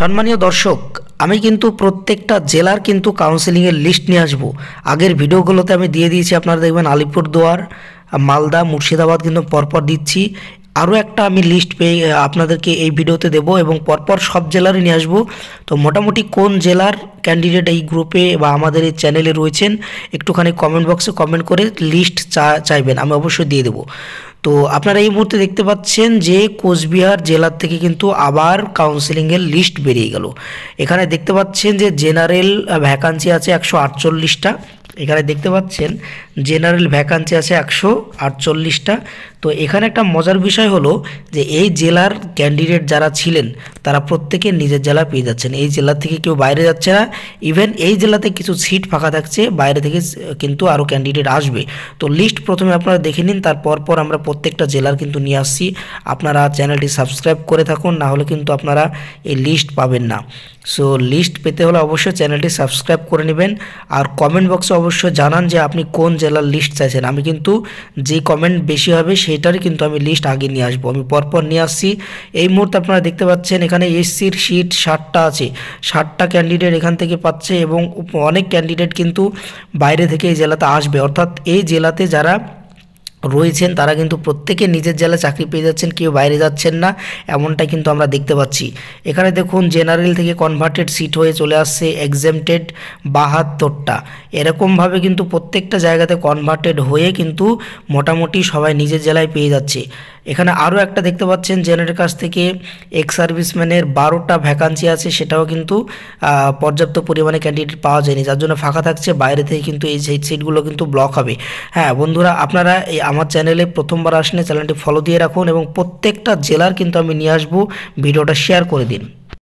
সম্মানীয় দর্শক, আমি কিন্তু প্রত্যেকটা জেলার কিন্তু কাউন্সেলিংয়ের লিস্ট নিয়ে আসবো। আগের ভিডিওগুলোতে আমি দিয়ে দিয়েছি, আপনারা দেখবেন আলিপুরদুয়ার, মালদা, মুর্শিদাবাদ কিন্তু পরপর দিচ্ছি। আরও একটা আমি লিস্ট পেয়ে আপনাদেরকে এই ভিডিওতে দেবো এবং পরপর সব জেলারই নিয়ে আসবো। তো মোটামুটি কোন জেলার ক্যান্ডিডেট এই গ্রুপে বা আমাদের এই চ্যানেলে রয়েছেন একটুখানি কমেন্ট বক্সে কমেন্ট করে লিস্ট চাইবেন, আমি অবশ্যই দিয়ে দেবো। তো আপনারা এই মুহূর্তে দেখতে পাচ্ছেন যে কোচবিহার জেলার থেকে কিন্তু আবার কাউন্সেলিংয়ের লিস্ট বেরিয়ে গেল। এখানে দেখতে পাচ্ছেন যে জেনারেল ভ্যাকান্সি আছে 148টা। এখানে দেখতে পাচ্ছেন জেনারেল ভ্যাকান্সি আছে 148টা। তো এখানে একটা মজার বিষয় হলো যে এই জেলার ক্যান্ডিডেট যারা ছিলেন তারা প্রত্যেকে নিজের জেলা পেয়ে যাচ্ছেন, এই জেলা থেকে কেউ বাইরে যাচ্ছে না। ইভেন এই জেলাতে কিছু সিট ফাঁকা থাকছে, বাইরে থেকে কিন্তু আরও ক্যান্ডিডেট আসবে। তো লিস্ট প্রথমে আপনারা দেখে নিন, তারপর আমরা প্রত্যেকটা জেলার কিন্তু নিয়ে আসছি। আপনারা চ্যানেলটি সাবস্ক্রাইব করে থাকুন, না হলে কিন্তু আপনারা এই লিস্ট পাবেন না। সো লিস্ট পেতে হলে অবশ্যই চ্যানেলটি সাবস্ক্রাইব করে নেবেন, আর কমেন্ট বক্সে অবশ্যই জানান যে আপনি কোন জেলার লিস্ট চাইছেন। আমি কিন্তু যে কমেন্ট বেশি হবে সেটারই কিন্তু আমি লিস্ট আগে নিয়ে আসবো, আমি পরপর নিয়ে আসছি। এই মুহূর্তে আপনারা দেখতে পাচ্ছেন এখানে এসসির সিট 60টা আছে, 60টা ক্যান্ডিডেট এখান থেকে পাচ্ছে এবং অনেক ক্যান্ডিডেট কিন্তু বাইরে থেকে এই জেলাতে আসবে। অর্থাৎ এই জেলাতে যারা রয়েছেন তারা কিন্তু প্রত্যেকে নিজের জেলায় চাকরি পেয়ে যাচ্ছেন, কেউ বাইরে যাচ্ছেন না, এমনটাই কিন্তু আমরা দেখতে পাচ্ছি। এখানে দেখুন জেনারেল থেকে কনভার্টেড সিট হয়ে চলে আসছে এক্সেমটেড 72টা। এরকমভাবে কিন্তু প্রত্যেকটা জায়গাতে কনভার্টেড হয়ে কিন্তু মোটামুটি সবাই নিজের জেলায় পেয়ে যাচ্ছে। এখানে আরও একটা দেখতে পাচ্ছেন জেনারেল কাছ থেকে এক্স সার্ভিসম্যানের 12টা ভ্যাকান্সি আছে, সেটাও কিন্তু পর্যাপ্ত পরিমাণে ক্যান্ডিডেট পাওয়া যায়নি, যার জন্য ফাঁকা থাকছে। বাইরে থেকে কিন্তু এই সিটগুলো কিন্তু ব্লক হবে। হ্যাঁ বন্ধুরা, আপনারা এই আমার চ্যানেলে প্রথমবার আসলে চ্যানেলটি ফলো দিয়ে রাখুন এবং প্রত্যেকটা জেলার কিন্তু আমি নিয়ে আসবো, ভিডিওটা শেয়ার করে দিন।